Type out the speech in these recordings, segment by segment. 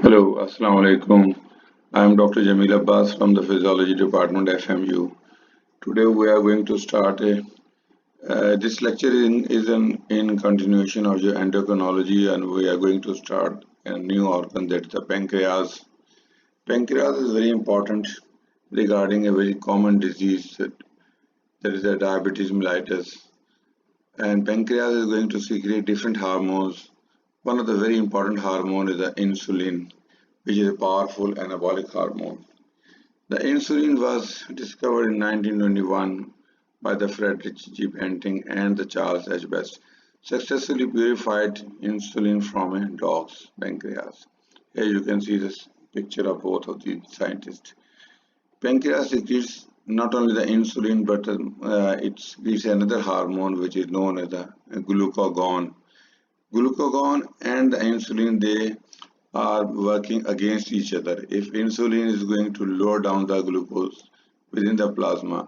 Hello, Assalamu alaikum. I am Dr. Jamil Abbas from the Physiology Department FMU. Today we are going to start this lecture in continuation of your endocrinology, and we are going to start a new organ, that is the pancreas. Pancreas is very important regarding a very common disease, that is the diabetes mellitus. And pancreas is going to secrete different hormones. One of the very important hormone is the insulin, which is a powerful anabolic hormone. The insulin was discovered in 1921 by the Frederick G. Banting and the Charles H. Best. Successfully purified insulin from a dog's pancreas. Here you can see this picture of both of these scientists. Pancreas secretes not only the insulin, but it secretes another hormone which is known as the glucagon. Glucagon and the insulin, they are working against each other. If insulin is going to lower down the glucose within the plasma,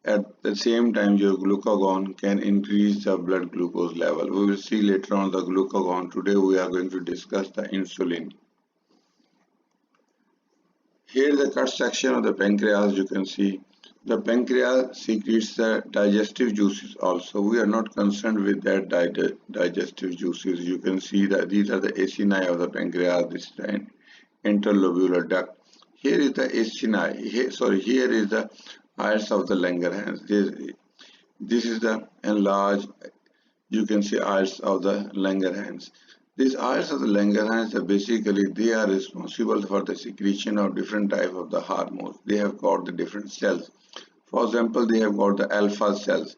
at the same time your glucagon can increase the blood glucose level. We will see later on the glucagon. Today we are going to discuss the insulin. Here the cut section of the pancreas, you can see the pancreas secretes the digestive juices also. We are not concerned with that digestive juices. You can see that these are the acini of the pancreas. This is the interlobular duct. Here is the acini. Here is the iris of the Langerhans. This is the enlarged, you can see, iris of the Langerhans. These iris of the Langerhans are basically, they are responsible for the secretion of different type of the hormones. They have got the different cells. For example, they have got the alpha cells,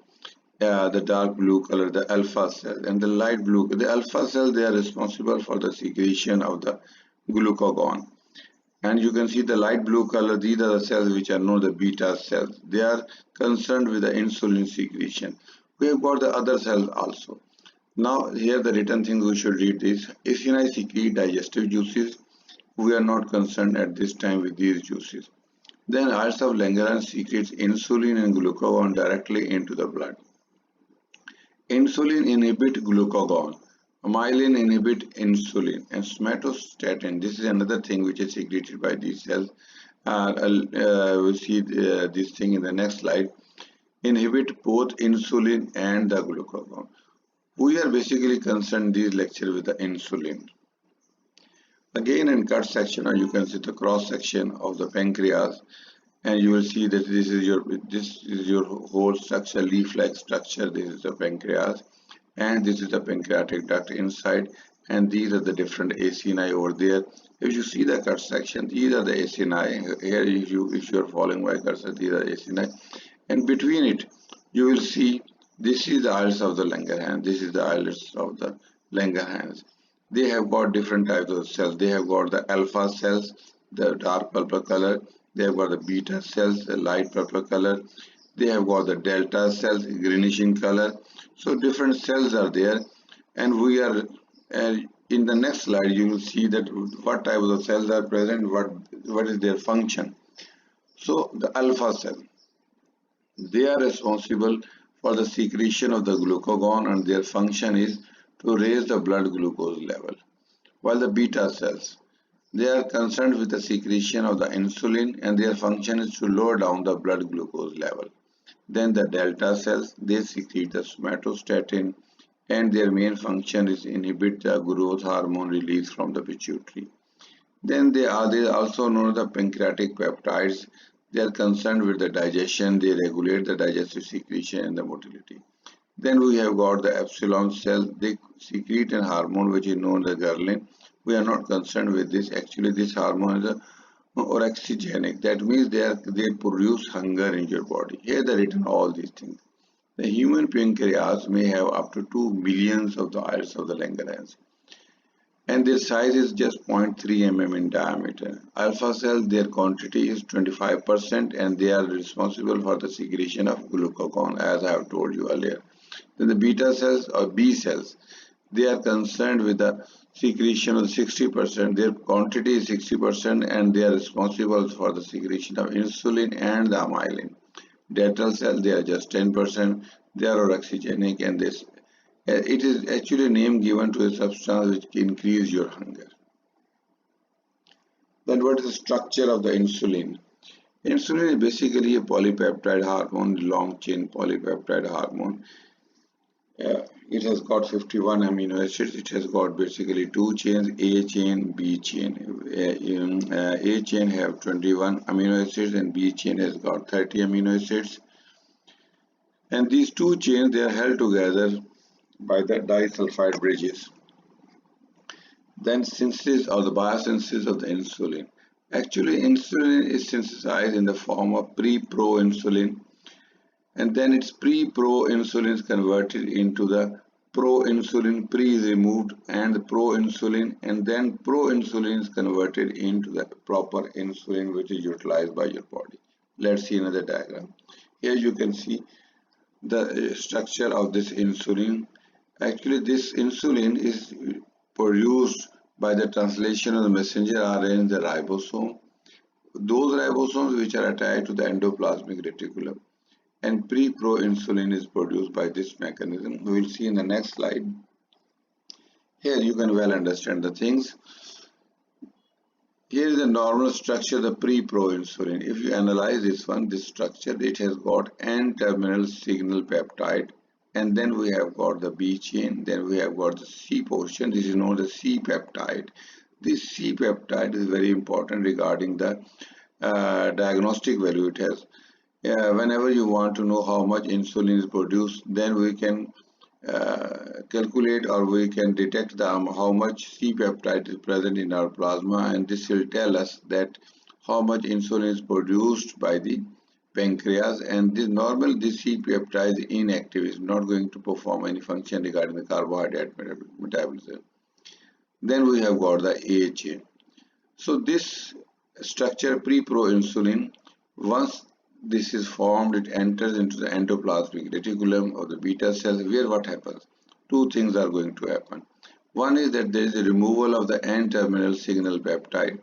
the dark blue color, the alpha cell, and the light blue. The alpha cell, they are responsible for the secretion of the glucagon. And you can see the light blue color, these are the cells which are known the beta cells. They are concerned with the insulin secretion. We have got the other cells also. Now here the written thing we should read is acini secrete digestive juices. We are not concerned at this time with these juices. Then iris of Langerhans secretes insulin and glucagon directly into the blood. Insulin inhibit glucagon. Myelin inhibit insulin, and somatostatin. This is another thing which is secreted by these cells. We'll see this thing in the next slide. Inhibit both insulin and the glucagon. We are basically concerned this lecture with the insulin. Again, in cut section, you can see the cross section of the pancreas, and you will see that this is your whole structure, leaf-like structure. This is the pancreas, and this is the pancreatic duct inside, and these are the different acini over there. If you see the cut section, these are the acini. Here, if you are following my cursor, these are acini, and between it, you will see this is the iris of the Langerhans. This is the iris of the Langerhans. They have got different types of cells. They have got the alpha cells, the dark purple color. They have got the beta cells, the light purple color. They have got the delta cells, greenish in color. So different cells are there, and we are in the next slide. You will see that what type of the cells are present, what is their function. So the alpha cell, they are responsible for the secretion of the glucagon, and their function is to raise the blood glucose level. While the beta cells, they are concerned with the secretion of the insulin, and their function is to lower down the blood glucose level. Then the delta cells, they secrete the somatostatin, and their main function is inhibit the growth hormone release from the pituitary. Then they also known as the pancreatic peptides. They are concerned with the digestion. They regulate the digestive secretion and the motility. Then we have got the epsilon cell. They secrete a hormone which is known as ghrelin. We are not concerned with this. Actually, this hormone is orexigenic. That means they produce hunger in your body. Here they written all these things. The human pancreas may have up to 2 millions of the iris of the Langerhans, and their size is just 0.3 mm in diameter. Alpha cells, their quantity is 25%, and they are responsible for the secretion of glucagon, as I have told you earlier. Then the beta cells or B cells, they are concerned with the secretion of 60%. Their quantity is 60%, and they are responsible for the secretion of insulin and the myelin. Delta cells, they are just 10%. They are orexigenic, and it is actually a name given to a substance which increase your hunger. Then what is the structure of the insulin? Insulin is basically a polypeptide hormone, long chain polypeptide hormone. It has got 51 amino acids. It has got basically two chains, A chain, B chain. A chain have 21 amino acids and B chain has got 30 amino acids. And these two chains, they are held together by the disulfide bridges. Then synthesis or the biosynthesis of the insulin. Actually, insulin is synthesized in the form of pre-proinsulin, and then its pre-proinsulin is converted into the proinsulin. Pre is removed and the proinsulin, and then proinsulin is converted into the proper insulin which is utilized by your body. Let's see another diagram. Here you can see the structure of this insulin. Actually, this insulin is produced by the translation of the messenger RNA in the ribosome. Those ribosomes which are attached to the endoplasmic reticulum, and pre-proinsulin is produced by this mechanism. We will see in the next slide. Here you can well understand the things. Here is the normal structure of the pre-proinsulin. If you analyze this structure, it has got N-terminal signal peptide, and then we have got the B chain, then we have got the C portion. This is known as C peptide. This C peptide is very important regarding the diagnostic value it has. Whenever you want to know how much insulin is produced, then we can calculate or we can detect how much C peptide is present in our plasma, and this will tell us that how much insulin is produced by the pancreas. And this C peptide is inactive, is not going to perform any function regarding the carbohydrate metabolism. Then we have got the A chain. So this structure pre-proinsulin, once this is formed, it enters into the endoplasmic reticulum of the beta cells, where what happens? Two things are going to happen. One is that there is a removal of the N-terminal signal peptide.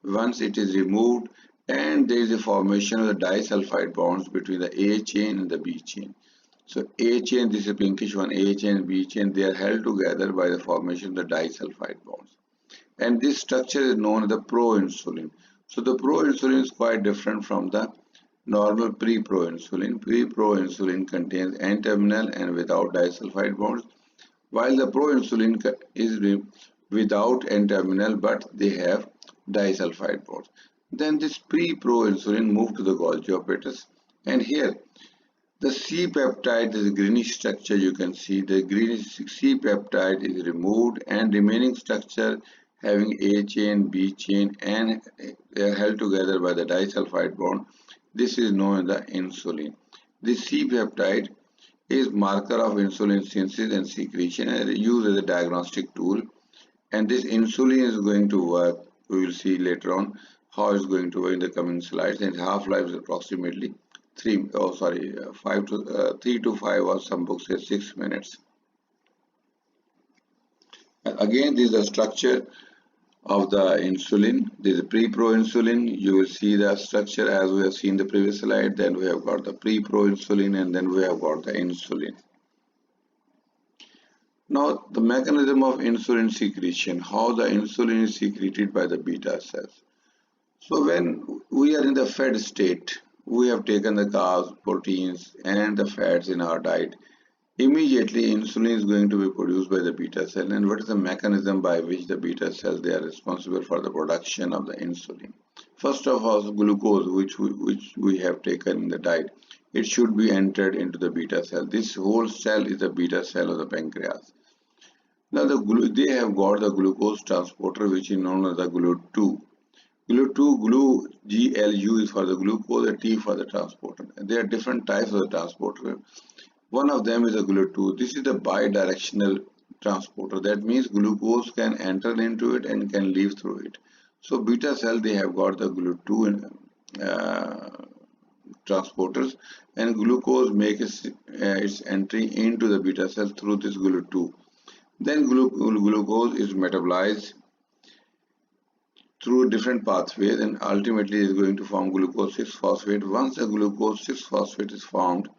Once it is removed, and there is a formation of the disulfide bonds between the A chain and the B chain. So A chain, this is a pinkish one, A chain and B chain, they are held together by the formation of the disulfide bonds. And this structure is known as the proinsulin. So the proinsulin is quite different from the normal pre-proinsulin. Pre-proinsulin contains N-terminal and without disulfide bonds, while the proinsulin is without N-terminal but they have disulfide bonds. Then this pre-proinsulin moved to the Golgi apparatus, and here the C peptide is a greenish structure. You can see the greenish C peptide is removed, and remaining structure having A chain, B chain, and they are held together by the disulfide bond. This is known as the insulin. This C peptide is marker of insulin synthesis and secretion and used as a diagnostic tool. And this insulin is going to work. We will see later on how it's going to work in the coming slides. And half-life is approximately 3 to 5, or some books say 6 minutes. And again, this is the structure of the insulin. This is pre-proinsulin. You will see the structure as we have seen the previous slide. Then we have got the pre-proinsulin, and then we have got the insulin. Now the mechanism of insulin secretion, how the insulin is secreted by the beta cells. So when we are in the fed state, we have taken the carbs, proteins and the fats in our diet. Immediately insulin is going to be produced by the beta cell. And what is the mechanism by which the beta cells, they are responsible for the production of the insulin? First of all, glucose which we have taken in the diet, it should be entered into the beta cell. This whole cell is the beta cell of the pancreas. Now they have got the glucose transporter which is known as the GLUT2. GLU is for the glucose, the T for the transporter. And there are different types of the transporter. One of them is a GLUT2. This is the bidirectional transporter. That means glucose can enter into it and can leave through it. So beta cell, they have got the GLUT2 transporters, and glucose makes its entry into the beta cell through this GLUT2. Then glucose is metabolized through different pathways and ultimately is going to form glucose 6-phosphate. Once the glucose 6-phosphate is formed,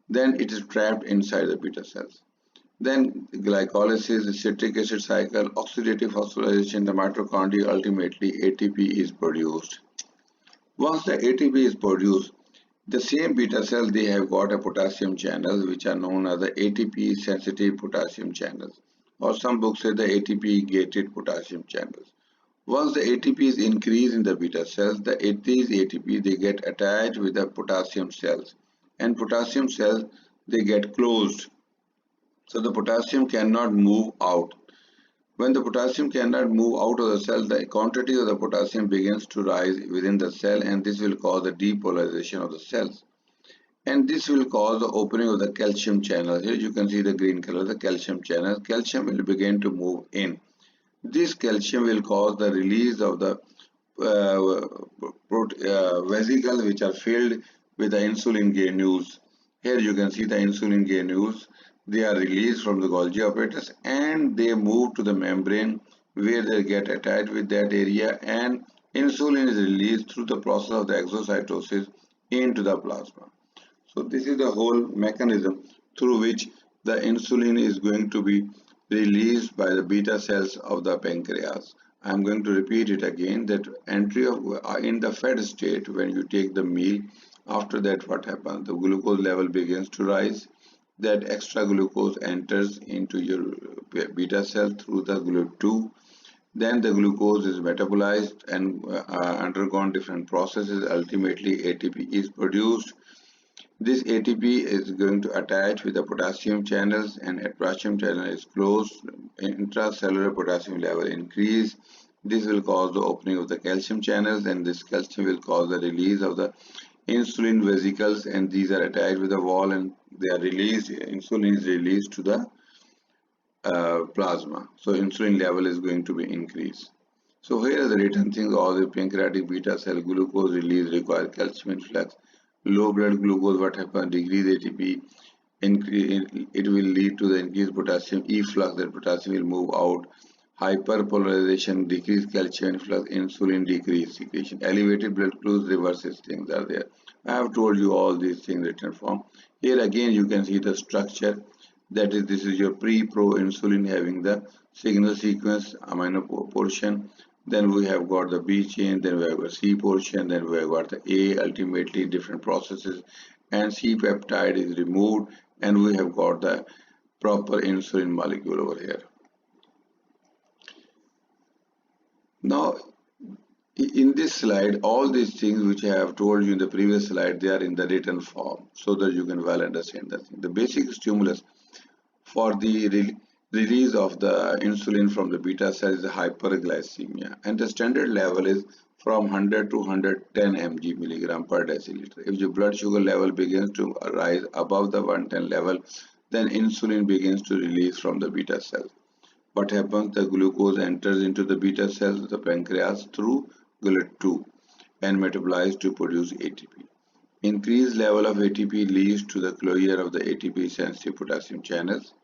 then it is trapped inside the beta cells. Then glycolysis, the citric acid cycle, oxidative phosphorylation, the mitochondria, ultimately ATP is produced. Once the ATP is produced, the same beta cell, they have got a potassium channels which are known as the ATP sensitive potassium channels, or some books say the ATP gated potassium channels. Once the ATP is increased in the beta cells, these ATP they get attached with the potassium cells, and potassium cells they get closed, so the potassium cannot move out. When the potassium cannot move out of the cell, the quantity of the potassium begins to rise within the cell, and this will cause the depolarization of the cells. And this will cause the opening of the calcium channel. Here you can see the green color, the calcium channel. Calcium will begin to move in. This calcium will cause the release of the vesicles which are filled with the insulin granules. Here you can see the insulin granules. They are released from the Golgi apparatus and they move to the membrane where they get attached with that area, and insulin is released through the process of the exocytosis into the plasma. So this is the whole mechanism through which the insulin is going to be released by the beta cells of the pancreas. I am going to repeat it again, that entry of in the fed state, when you take the meal, after that what happens? The glucose level begins to rise. That extra glucose enters into your beta cell through the GLUT2. Then the glucose is metabolized and undergone different processes. Ultimately, ATP is produced. This ATP is going to attach with the potassium channels, and a potassium channel is closed. Intracellular potassium level increase. This will cause the opening of the calcium channels, and this calcium will cause the release of the insulin vesicles, and these are attached with the wall and they are released. Insulin is released to the plasma. So insulin level is going to be increased. So here are the written things. All the pancreatic beta cell glucose release require calcium influx. Low blood glucose, what happens? Decrease ATP. It will lead to the increased potassium efflux. That potassium will move out. Hyperpolarization, decreased calcium influx, insulin decrease secretion. Elevated blood glucose reverses things are there. I have told you all these things written form. Here again you can see the structure. That is, this is your pre-pro insulin having the signal sequence amino portion. Then we have got the B chain, then we have a C portion, then we have got the A, ultimately different processes, and C peptide is removed, and we have got the proper insulin molecule over here. Now, in this slide, all these things which I have told you in the previous slide, they are in the written form so that you can well understand the thing. The basic stimulus for the release of the insulin from the beta cell is hyperglycemia, and the standard level is from 100 to 110 mg milligram per deciliter. If your blood sugar level begins to rise above the 110 level, then insulin begins to release from the beta cell. What happens? The glucose enters into the beta cells of the pancreas through GLUT2 and metabolized to produce ATP. Increased level of ATP leads to the closure of the ATP sensitive potassium channels.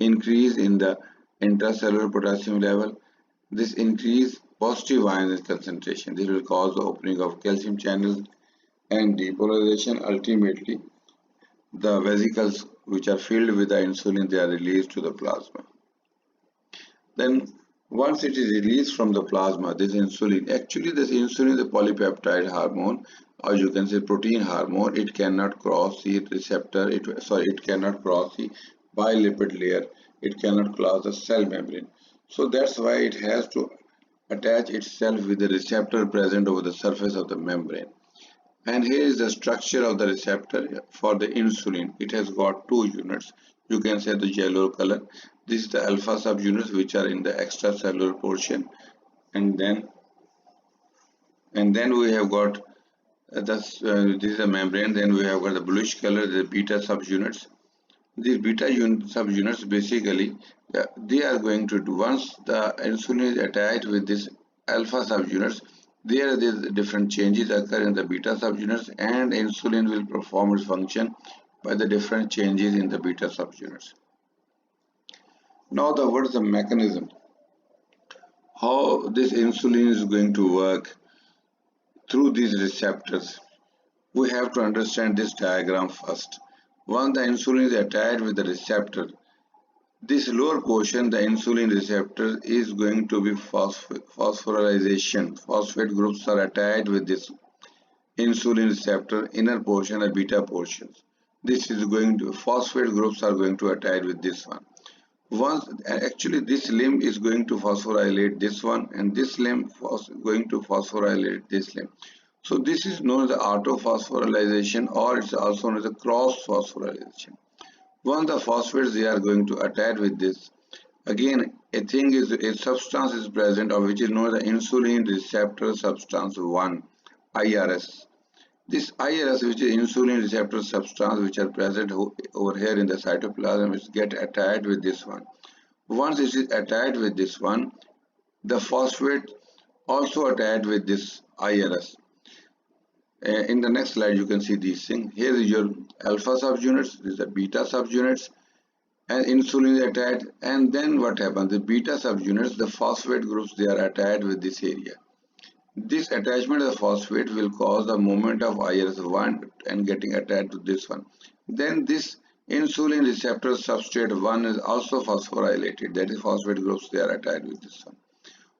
Increase in the intracellular potassium level. This increase positive ion concentration. This will cause the opening of calcium channels and depolarization. Ultimately, the vesicles which are filled with the insulin, they are released to the plasma. Then once it is released from the plasma, this insulin, actually this insulin is a polypeptide hormone, or you can say protein hormone. It cannot cross the receptor, it cannot cross the bilipid layer, it cannot cross the cell membrane. So that's why it has to attach itself with the receptor present over the surface of the membrane. And here is the structure of the receptor for the insulin. It has got two units. You can say the yellow color. This is the alpha subunits which are in the extracellular portion, and then we have got this is the membrane. Then we have got the bluish color, the beta subunits. These beta subunits basically they are going to do, once the insulin is attached with this alpha subunits, there are these different changes occur in the beta subunits, and insulin will perform its function by the different changes in the beta subunits. Now what is the mechanism? How this insulin is going to work through these receptors? We have to understand this diagram first. Once the insulin is attached with the receptor, This lower portion, the insulin receptor, is going to be phosphorylation. Phosphate groups are attached with this insulin receptor inner portion and beta portions. This is going to phosphate groups are going to attach with this one. Once actually this limb is going to phosphorylate this one, and this limb going to phosphorylate this limb. So this is known as the autophosphorylation, or it's also known as the cross phosphorylation. Once the phosphates they are going to attach with this, again a substance is present, or which is known as the insulin receptor substance 1, IRS. This IRS, which is insulin receptor substance, which are present over here in the cytoplasm, is get attached with this one. Once it is attached with this one, the phosphate also attached with this IRS. In the next slide, you can see these things. Here is your alpha subunits, this is the beta subunits, and insulin is attached. And then what happens? The beta subunits, the phosphate groups, they are attached with this area. This attachment of the phosphate will cause the movement of IRS1 and getting attached to this one. Then this insulin receptor substrate 1 is also phosphorylated. That is, phosphate groups, they are attached with this one.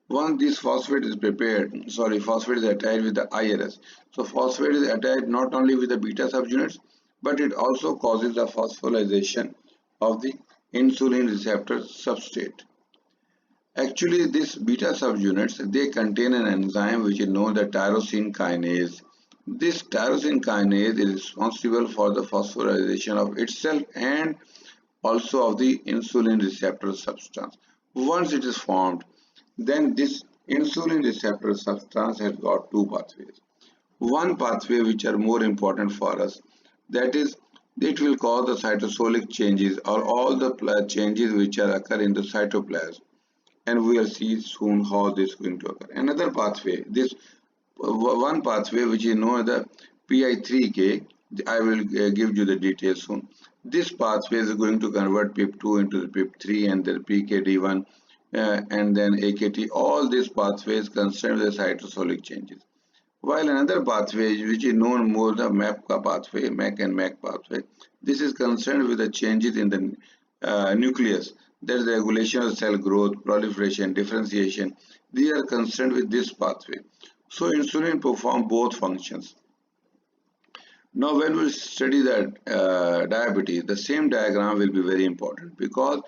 Once this phosphate is phosphate is attached with the IRS. So phosphate is attached not only with the beta subunits, but it also causes the phosphorylation of the insulin receptor substrate. Actually, these beta subunits, they contain an enzyme which is known as tyrosine kinase. This tyrosine kinase is responsible for the phosphorylation of itself and also of the insulin receptor substance. Once it is formed, then this insulin receptor substance has got two pathways. One pathway which are more important for us, that is, it will cause the cytosolic changes or all the changes which are occur in the cytoplasm, and we will see soon how this is going to occur. Another pathway, this one pathway which is known as the PI3K, I will give you the details soon. This pathway is going to convert PIP2 into the PIP3 and then PKD1 and then AKT. All these pathways concern the cytosolic changes. While another pathway which is known more the MAPK pathway, MEK and MEK pathway, this is concerned with the changes in the nucleus. That is the regulation of cell growth, proliferation, differentiation. They are concerned with this pathway. So insulin performs both functions. Now when we study that diabetes, the same diagram will be very important, because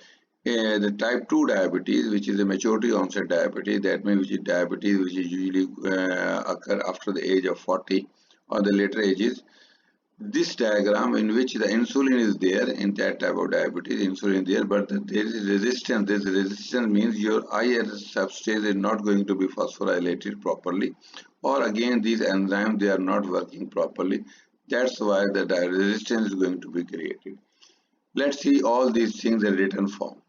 the type 2 diabetes, which is a maturity onset diabetes, that means which is diabetes which is usually occur after the age of 40 or the later ages. This diagram in which the insulin is there, in that type of diabetes, insulin is there, but there is resistance. This resistance means your IRS substrate is not going to be phosphorylated properly, or again these enzymes, they are not working properly. That's why the resistance is going to be created. Let's see all these things in written form.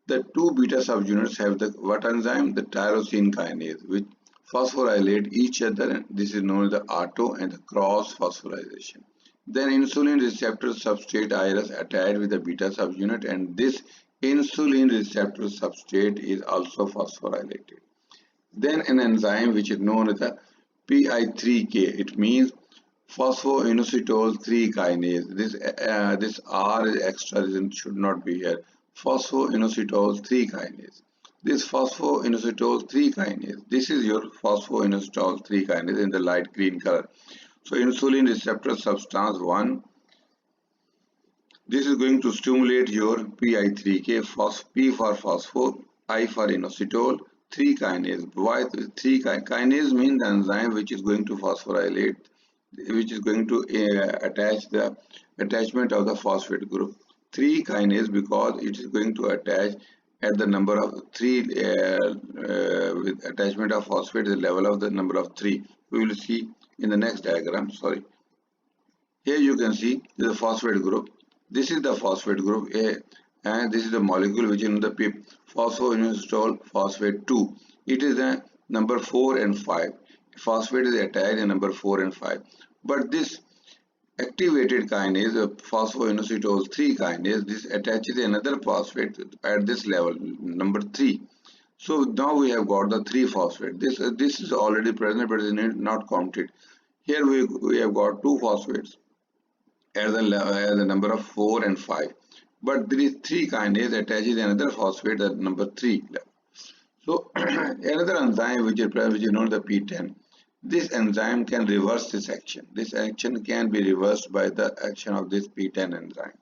The two beta subunits have the what enzyme? The tyrosine kinase, which phosphorylate each other, and this is known as the auto and the cross phosphorylation. Then insulin receptor substrate IRS attached with the beta subunit, and this insulin receptor substrate is also phosphorylated. Then an enzyme which is known as the PI3K, it means phosphoinositol 3 kinase. This R is extra, should not be here. Phosphoinositol 3 kinase. This phosphoinositol 3 kinase, this is your phosphoinositol 3 kinase in the light green color. So insulin receptor substance 1, this is going to stimulate your PI3K, P for phospho, I for inositol, 3 kinase. Why 3 kinase means the enzyme which is going to phosphorylate, which is going to attach the attachment of the phosphate group. 3 kinase because it is going to attach at the number of 3 with attachment of phosphate, the level of the number of 3. We will see in the next diagram. Sorry. Here you can see the phosphate group. This is the phosphate group A, and this is the molecule which is in the PIP, phosphoinositol phosphate 2. It is the number 4 and 5. Phosphate is attached in number 4 and 5. But this activated kinase, phosphoinositol 3 kinase, this attaches another phosphate at this level, number 3. So now we have got the 3 phosphate. This is already present but is not counted. Here we have got 2 phosphates at the number of 4 and 5. but there is 3 kinase attaches another phosphate at number 3. So another enzyme which is known as the P10. This enzyme can reverse this action. This action can be reversed by the action of this P10 enzyme.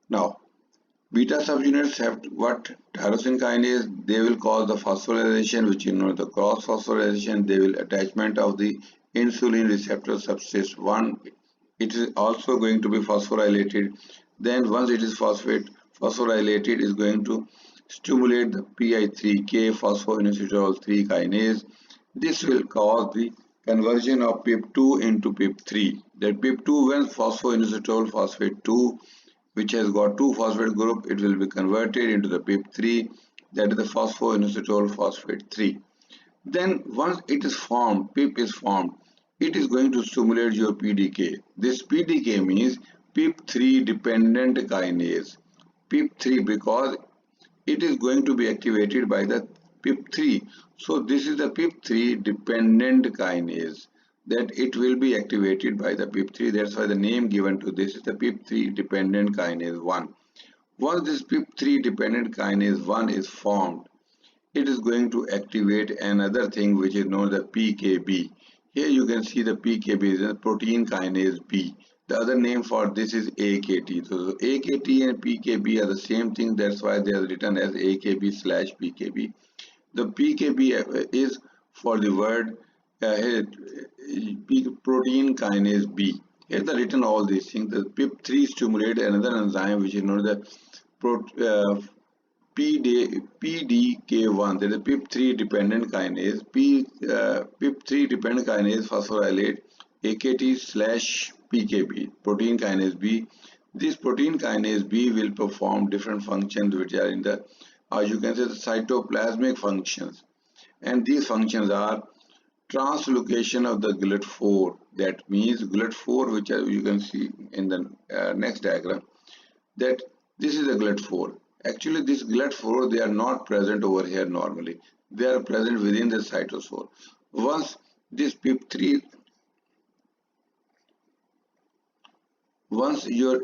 Now, beta subunits have what tyrosine kinase, they will cause the phosphorylation, which you know the cross phosphorylation. They will attachment of the insulin receptor substrate 1. It is also going to be phosphorylated. Then once it is phosphorylated is going to stimulate the PI3K phosphoinositol 3 kinase. This will cause the conversion of PIP2 into PIP3. That PIP2 when phosphoinositol phosphate 2, which has got 2 phosphate group, it will be converted into the PIP3, that is the phosphoinositol phosphate 3. Then once it is formed, PIP is formed, it is going to stimulate your PDK. This PDK means PIP3 dependent kinase. PIP3 because it is going to be activated by the PIP3. So this is the PIP3 dependent kinase, that it will be activated by the PIP3. That's why the name given to this is the PIP3 dependent kinase 1. Once this PIP3 dependent kinase 1 is formed, it is going to activate another thing which is known as the PKB. Here you can see the PKB is a protein kinase B. The other name for this is AKT. So AKT and PKB are the same thing. That's why they are written as AKB/PKB. The PKB is for the word protein kinase B. Here they are written all these things. The PIP3 stimulate another enzyme which is known as the PDK1, that is PIP3 dependent kinase. PIP3 dependent kinase phosphorylate AKT/PKB, protein kinase B. This protein kinase B will perform different functions which are in the, as you can say, the cytoplasmic functions. And these functions are translocation of the GLUT4. That means GLUT4, which you can see in the next diagram, that this is the GLUT4. Actually, this GLUT4, they are not present over here normally. They are present within the cytosol. Once this PIP3, once your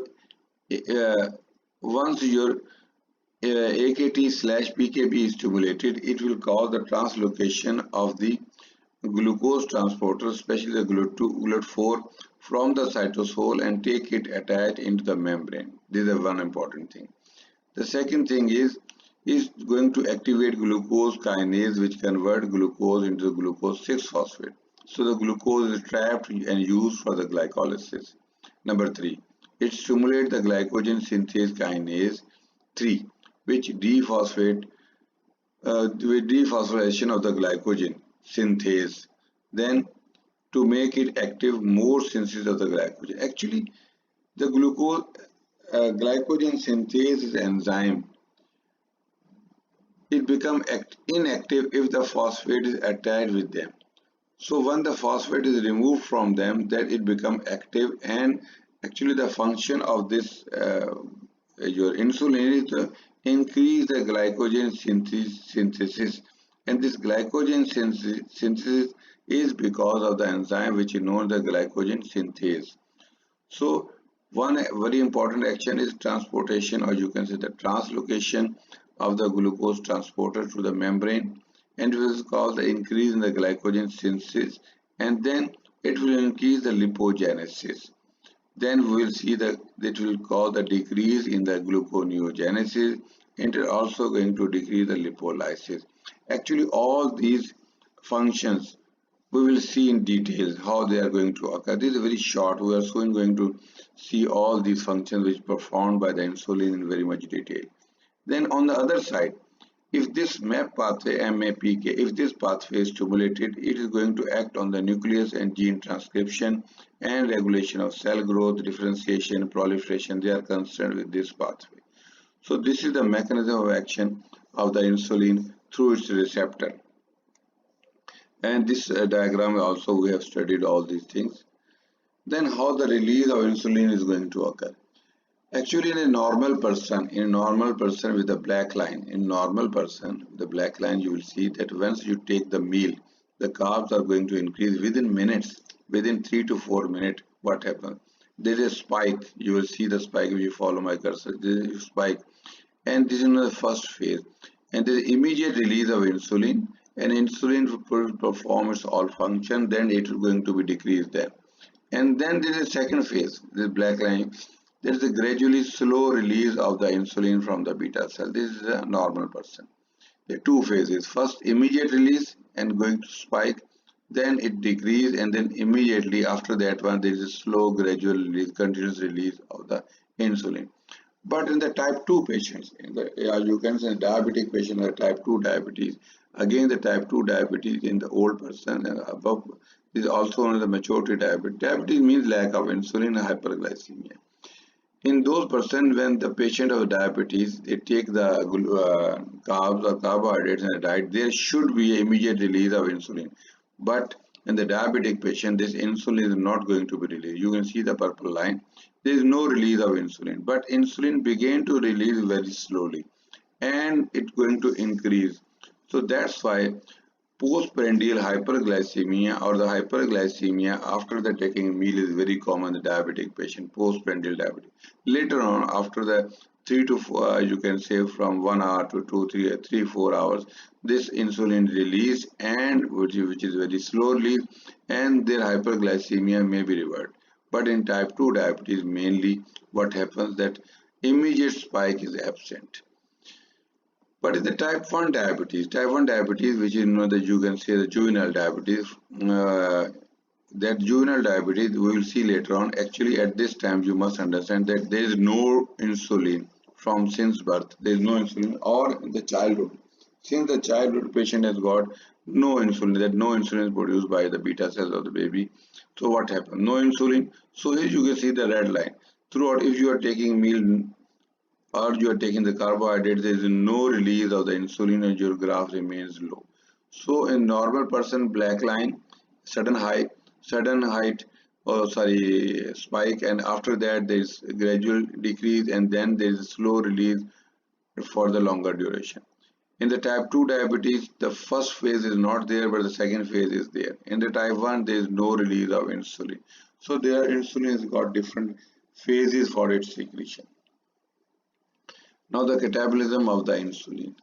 AKT/PKB is stimulated, it will cause the translocation of the glucose transporter, especially the GLUT4, from the cytosol and take it attached into the membrane. This is one important thing. The second thing is going to activate glucose kinase, which convert glucose into glucose 6-phosphate. So the glucose is trapped and used for the glycolysis. Number 3, it stimulates the glycogen synthase kinase 3, which dephosphorylation of the glycogen synthase. Then to make it active, more synthesis of the glycogen. Actually, the glycogen synthase enzyme, it becomes inactive if the phosphate is attached with them. So when the phosphate is removed from them, then it becomes active, and actually the function of this your insulin is to increase the glycogen synthesis, and this glycogen synthesis is because of the enzyme which is known as the glycogen synthase. So one very important action is transportation, or you can say the translocation of the glucose transporter to the membrane, and it will cause the increase in the glycogen synthesis, and then it will increase the lipogenesis. Then we will see that it will cause the decrease in the gluconeogenesis, and it is also going to decrease the lipolysis. Actually, all these functions we will see in details how they are going to occur. This is very short. We are soon going to see all these functions which performed by the insulin in very much detail. Then on the other side, if this MAP pathway, MAPK, if this pathway is stimulated, it is going to act on the nucleus and gene transcription and regulation of cell growth, differentiation, proliferation. They are concerned with this pathway. So this is the mechanism of action of the insulin through its receptor. And this diagram also we have studied all these things. Then how the release of insulin is going to occur. Actually, in a normal person with the black line, you will see that once you take the meal, the carbs are going to increase within minutes, within 3 to 4 minutes. What happens? there is a spike. You will see the spike if you follow my cursor. There is a spike, and this is the first phase. And there is immediate release of insulin, and insulin will perform its all function. Then it is going to be decreased there. And then there is a second phase, this black line. There is a gradually slow release of the insulin from the beta cell. This is a normal person. There are two phases. First, immediate release and going to spike. Then it decrease, and then immediately after that one, there is a slow, gradual release, continuous release of the insulin. But in the type 2 patients, you can say diabetic patient or type 2 diabetes, again the type 2 diabetes in the old person and above is also known as the maturity diabetes. Diabetes means lack of insulin and hyperglycemia. In those person when the patient of diabetes, they take the carbs or carbohydrates in the diet, there should be immediate release of insulin. But in the diabetic patient, this insulin is not going to be released. You can see the purple line. There is no release of insulin, but insulin began to release very slowly, and it's going to increase. So that's why postprandial hyperglycemia or the hyperglycemia after the taking meal is very common in the diabetic patient, postprandial diabetes. Later on, after the 3 to 4, you can say from 1 hour to 2, 3, 4 hours, this insulin release and which is very slow release, and their hyperglycemia may be reversed. But in type 2 diabetes, mainly what happens that immediate spike is absent. But in the type 1 diabetes, which is that you can say the juvenile diabetes, that juvenile diabetes we will see later on. Actually, at this time, you must understand that there is no insulin from since birth. There is no insulin, or in the childhood. Since the childhood, patient has got no insulin. That no insulin is produced by the beta cells of the baby. So what happens? No insulin. So here you can see the red line. Throughout, if you are taking meal or you are taking the carbohydrates, there is no release of the insulin and your graph remains low. So in normal person, black line, sudden height, oh sorry, spike, and after that there is a gradual decrease, and then there is a slow release for the longer duration. In the type 2 diabetes, the first phase is not there, but the second phase is there. In the type 1, there is no release of insulin. So their insulin has got different phases for its secretion. Now the catabolism of the insulin.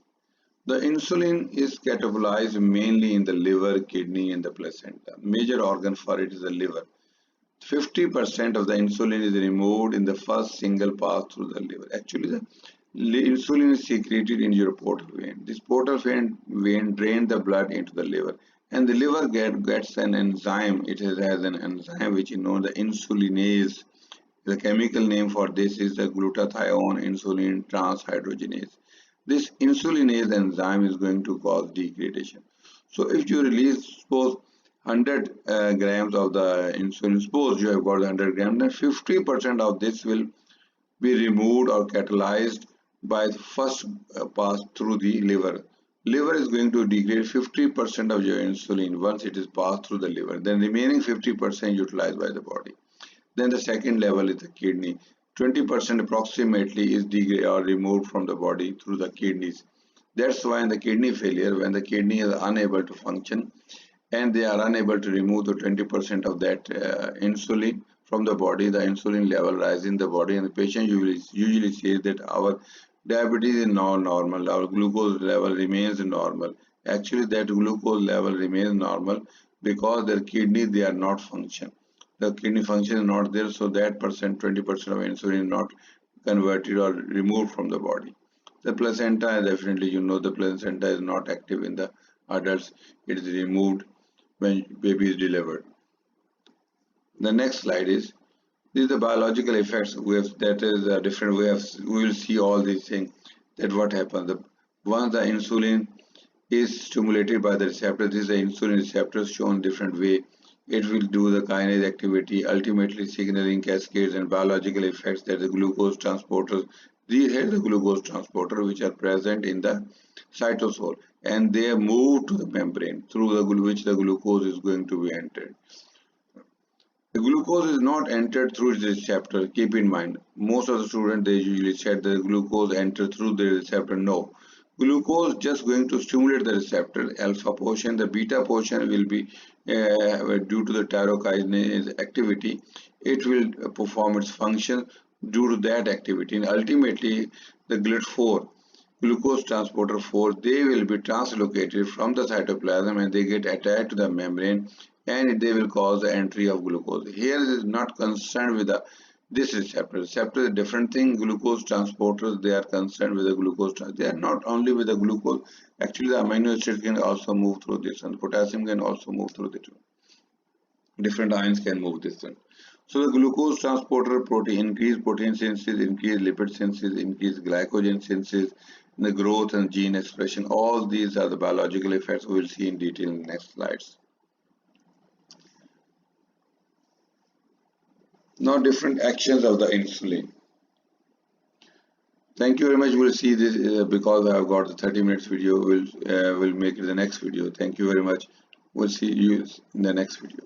The insulin is catabolized mainly in the liver, kidney, and the placenta. Major organ for it is the liver. 50% of the insulin is removed in the first single pass through the liver. Actually, the insulin is secreted in your portal vein. This portal vein drains the blood into the liver, and the liver gets an enzyme. It has an enzyme which is known as the insulinase. The chemical name for this is the glutathione insulin transhydrogenase. This insulinase enzyme is going to cause degradation. So if you release, suppose 100 grams of the insulin, suppose you have got 100 grams, then 50% of this will be removed or catalyzed by the first pass through the liver. Liver is going to degrade 50% of your insulin once it is passed through the liver. Then remaining 50% utilized by the body. Then the second level is the kidney. 20% approximately is degraded or removed from the body through the kidneys. That's why in the kidney failure, when the kidney is unable to function and they are unable to remove the 20% of that insulin from the body, the insulin level rises in the body, and the patient usually says that our diabetes is now normal, our glucose level remains normal. Actually, that glucose level remains normal because their kidneys, they are not function. The kidney function is not there, so that 20% of insulin is not converted or removed from the body. The placenta, definitely you know the placenta is not active in the adults. It is removed when baby is delivered. The next slide is, these are the biological effects. That is a different way of, we will see all these things, that what happens. Once the insulin is stimulated by the receptor, this is the insulin receptor shown different way. It will do the kinase activity, ultimately signaling cascades and biological effects, that the glucose transporters. These are the glucose transporter which are present in the cytosol, and they move to the membrane through which the glucose is going to be entered. The glucose is not entered through the receptor. Keep in mind, most of the students, they usually said the glucose entered through the receptor. No, glucose just going to stimulate the receptor alpha portion. The beta portion will be due to the tyrokinase activity, it will perform its function due to that activity, and ultimately the GLUT4, glucose transporter 4, they will be translocated from the cytoplasm and they get attached to the membrane, and they will cause the entry of glucose. Here it is not concerned with this receptor. Receptor is a different thing. Glucose transporters, they are concerned with the glucose. They are not only with the glucose. Actually, the amino acid can also move through this one. Potassium can also move through this one. Different ions can move this one. So the glucose transporter protein, increase protein synthesis, increase lipid synthesis, increase glycogen synthesis, the growth and gene expression. All these are the biological effects we will see in detail in the next slides. Now different actions of the insulin. Thank you very much. We'll see this because I've got the 30 minutes video. We'll make it the next video. Thank you very much. We'll see you in the next video.